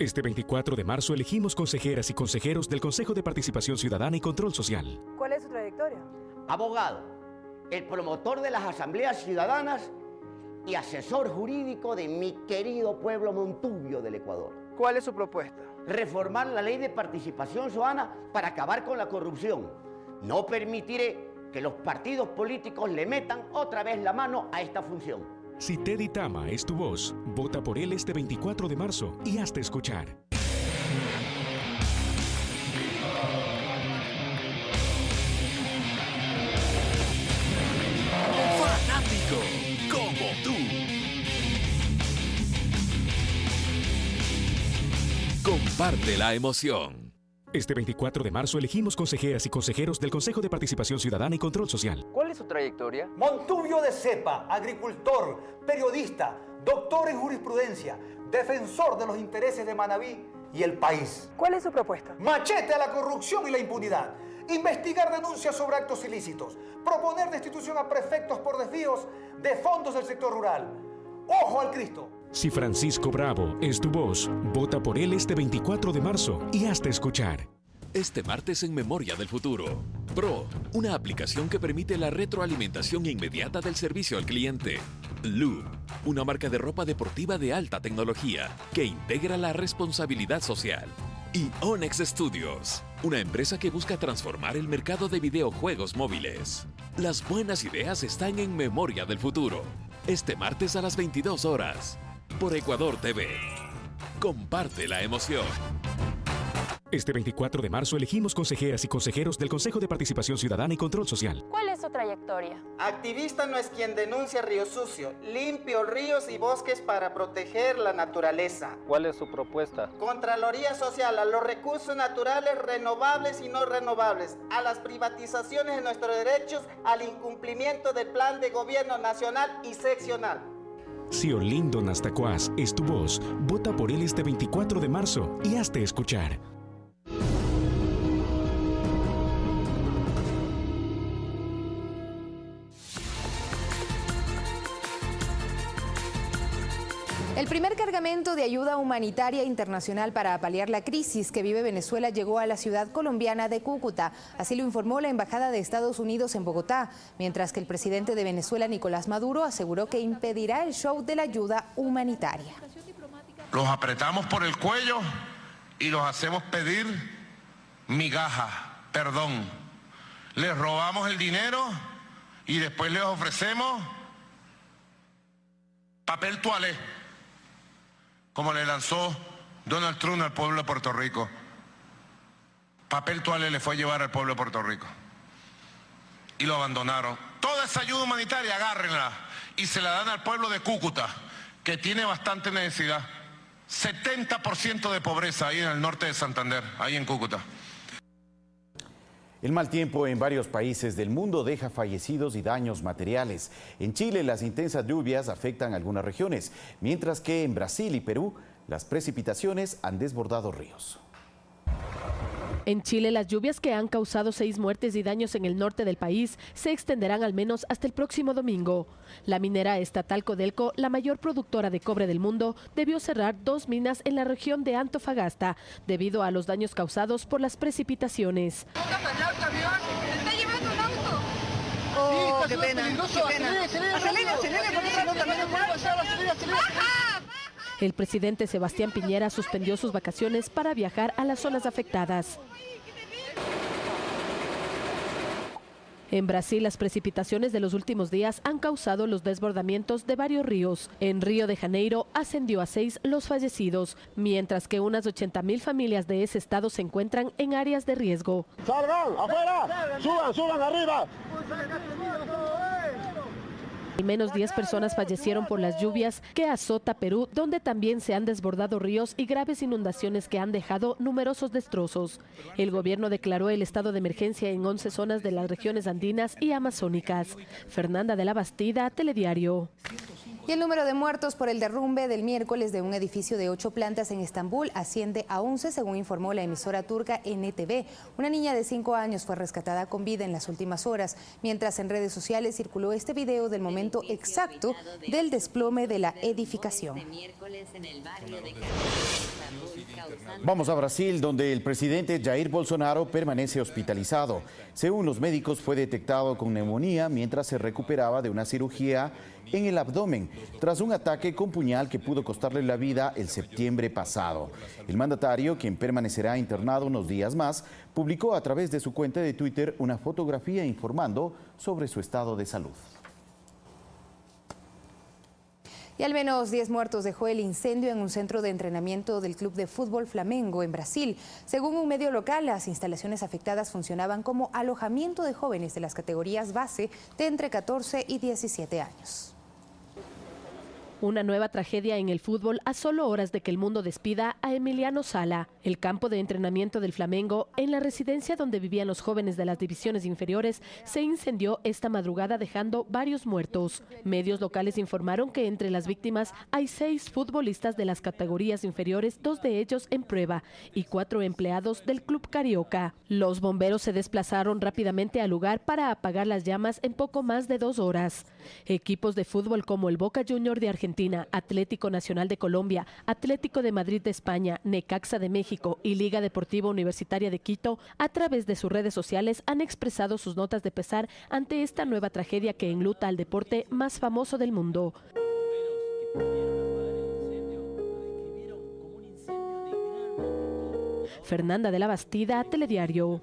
Este 24 de marzo elegimos consejeras y consejeros del Consejo de Participación Ciudadana y Control Social. ¿Cuál es su trayectoria? Abogado, el promotor de las asambleas ciudadanas y asesor jurídico de mi querido pueblo Montubio del Ecuador. ¿Cuál es su propuesta? Reformar la ley de participación ciudadana para acabar con la corrupción. No permitiré que los partidos políticos le metan otra vez la mano a esta función. Si Teddy Tama es tu voz, vota por él este 24 de marzo y hazte escuchar. Fanático como tú. Comparte la emoción. Este 24 de marzo elegimos consejeras y consejeros del Consejo de Participación Ciudadana y Control Social. ¿Cuál es su trayectoria? Montubio de Cepa, agricultor, periodista, doctor en jurisprudencia, defensor de los intereses de Manabí y el país. ¿Cuál es su propuesta? Machete a la corrupción y la impunidad. Investigar denuncias sobre actos ilícitos. Proponer destitución a prefectos por desvíos de fondos del sector rural. ¡Ojo al Cristo! Si Francisco Bravo es tu voz, vota por él este 24 de marzo y hazte escuchar. Este martes en Memoria del Futuro. Pro, una aplicación que permite la retroalimentación inmediata del servicio al cliente. Loop, una marca de ropa deportiva de alta tecnología que integra la responsabilidad social. Y Onyx Studios, una empresa que busca transformar el mercado de videojuegos móviles. Las buenas ideas están en Memoria del Futuro. Este martes a las 22 horas. Por Ecuador TV. Comparte la emoción. Este 24 de marzo elegimos consejeras y consejeros del Consejo de Participación Ciudadana y Control Social. ¿Cuál es su trayectoria? Activista no es quien denuncia río sucio, limpio ríos y bosques para proteger la naturaleza. ¿Cuál es su propuesta? Contraloría social a los recursos naturales renovables y no renovables, a las privatizaciones de nuestros derechos, al incumplimiento del plan de gobierno nacional y seccional. Si Olindo Nastacuaz es tu voz, vota por él este 24 de marzo y hazte escuchar. El primer cargamento de ayuda humanitaria internacional para paliar la crisis que vive Venezuela llegó a la ciudad colombiana de Cúcuta. Así lo informó la Embajada de Estados Unidos en Bogotá, mientras que el presidente de Venezuela, Nicolás Maduro, aseguró que impedirá el show de la ayuda humanitaria. Los apretamos por el cuello y los hacemos pedir migajas, perdón. Les robamos el dinero y después les ofrecemos papel toalé, como le lanzó Donald Trump al pueblo de Puerto Rico. Papel toalé le fue a llevar al pueblo de Puerto Rico. Y lo abandonaron. Toda esa ayuda humanitaria, agárrenla y se la dan al pueblo de Cúcuta, que tiene bastante necesidad. 70% de pobreza ahí en el norte de Santander, ahí en Cúcuta. El mal tiempo en varios países del mundo deja fallecidos y daños materiales. En Chile, las intensas lluvias afectan algunas regiones, mientras que en Brasil y Perú, las precipitaciones han desbordado ríos. En Chile, las lluvias que han causado 6 muertes y daños en el norte del país se extenderán al menos hasta el próximo domingo. La minera estatal Codelco, la mayor productora de cobre del mundo, debió cerrar 2 minas en la región de Antofagasta debido a los daños causados por las precipitaciones. Oh, qué pena, qué pena. El presidente Sebastián Piñera suspendió sus vacaciones para viajar a las zonas afectadas. En Brasil, las precipitaciones de los últimos días han causado los desbordamientos de varios ríos. En Río de Janeiro ascendió a 6 los fallecidos, mientras que unas 80.000 familias de ese estado se encuentran en áreas de riesgo. ¡Salgan, afuera! ¡Suban arriba! Al menos 10 personas fallecieron por las lluvias que azota Perú, donde también se han desbordado ríos y graves inundaciones que han dejado numerosos destrozos. El gobierno declaró el estado de emergencia en 11 zonas de las regiones andinas y amazónicas. Fernanda de la Bastida, Telediario. Y el número de muertos por el derrumbe del miércoles de un edificio de 8 plantas en Estambul asciende a 11, según informó la emisora turca NTV. Una niña de 5 años fue rescatada con vida en las últimas horas, mientras en redes sociales circuló este video del momento exacto del desplome de la edificación. Vamos a Brasil, donde el presidente Jair Bolsonaro permanece hospitalizado. Según los médicos, fue detectado con neumonía mientras se recuperaba de una cirugía en el abdomen, tras un ataque con puñal que pudo costarle la vida el septiembre pasado. El mandatario, quien permanecerá internado unos días más, publicó a través de su cuenta de Twitter una fotografía informando sobre su estado de salud. Y al menos 10 muertos dejó el incendio en un centro de entrenamiento del Club de Fútbol Flamengo en Brasil. Según un medio local, las instalaciones afectadas funcionaban como alojamiento de jóvenes de las categorías base de entre 14 y 17 años. Una nueva tragedia en el fútbol a solo horas de que el mundo despida a Emiliano Sala. El campo de entrenamiento del Flamengo, en la residencia donde vivían los jóvenes de las divisiones inferiores, se incendió esta madrugada dejando varios muertos. Medios locales informaron que entre las víctimas hay 6 futbolistas de las categorías inferiores, 2 de ellos en prueba y 4 empleados del Club Carioca. Los bomberos se desplazaron rápidamente al lugar para apagar las llamas en poco más de 2 horas. Equipos de fútbol como el Boca Juniors de Argentina, Atlético Nacional de Colombia, Atlético de Madrid de España, Necaxa de México y Liga Deportiva Universitaria de Quito, a través de sus redes sociales han expresado sus notas de pesar ante esta nueva tragedia que enluta al deporte más famoso del mundo. Fernanda de la Bastida, Telediario.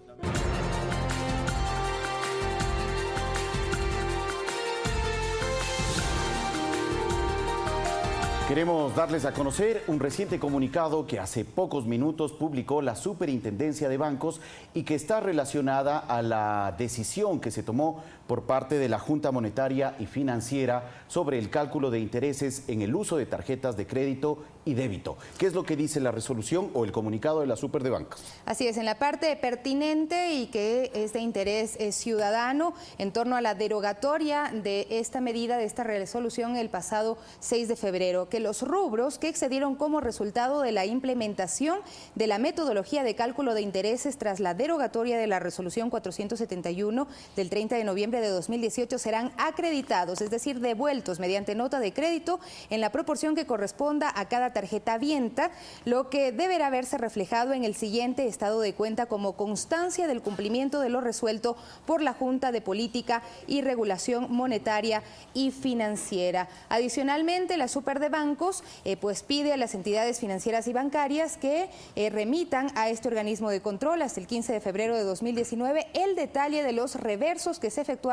Queremos darles a conocer un reciente comunicado que hace pocos minutos publicó la Superintendencia de Bancos y que está relacionada a la decisión que se tomó por parte de la Junta Monetaria y Financiera sobre el cálculo de intereses en el uso de tarjetas de crédito y débito. ¿Qué es lo que dice la resolución o el comunicado de la Super de Bancos? Así es, en la parte pertinente y que es de interés ciudadano en torno a la derogatoria de esta medida, de esta resolución el pasado 6 de febrero, que los rubros que excedieron como resultado de la implementación de la metodología de cálculo de intereses tras la derogatoria de la resolución 471 del 30 de noviembre de 2018 serán acreditados, es decir, devueltos mediante nota de crédito en la proporción que corresponda a cada tarjeta vienta, lo que deberá verse reflejado en el siguiente estado de cuenta como constancia del cumplimiento de lo resuelto por la Junta de Política y Regulación Monetaria y Financiera. Adicionalmente, la Super de Bancos pues pide a las entidades financieras y bancarias que remitan a este organismo de control hasta el 15 de febrero de 2019 el detalle de los reversos que se efectuaron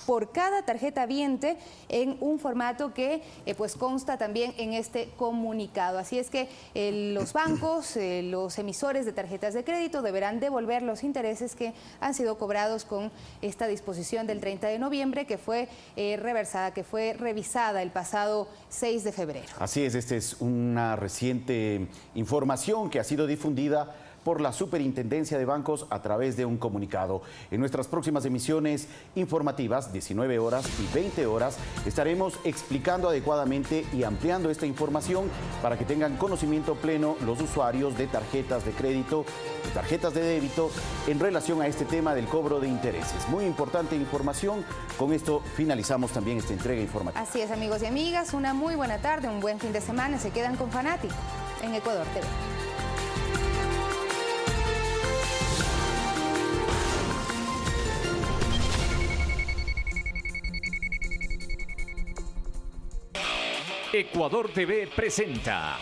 por cada tarjeta viente en un formato que pues consta también en este comunicado. Así es que los bancos, los emisores de tarjetas de crédito deberán devolver los intereses que han sido cobrados con esta disposición del 30 de noviembre que fue reversada, que fue revisada el pasado 6 de febrero. Así es, esta es una reciente información que ha sido difundida por la Superintendencia de Bancos a través de un comunicado. En nuestras próximas emisiones informativas, 19 horas y 20 horas, estaremos explicando adecuadamente y ampliando esta información para que tengan conocimiento pleno los usuarios de tarjetas de crédito y tarjetas de débito en relación a este tema del cobro de intereses. Muy importante información. Con esto finalizamos también esta entrega informativa. Así es, amigos y amigas, una muy buena tarde, un buen fin de semana. Se quedan con Fanático en Ecuador TV. Ecuador TV presenta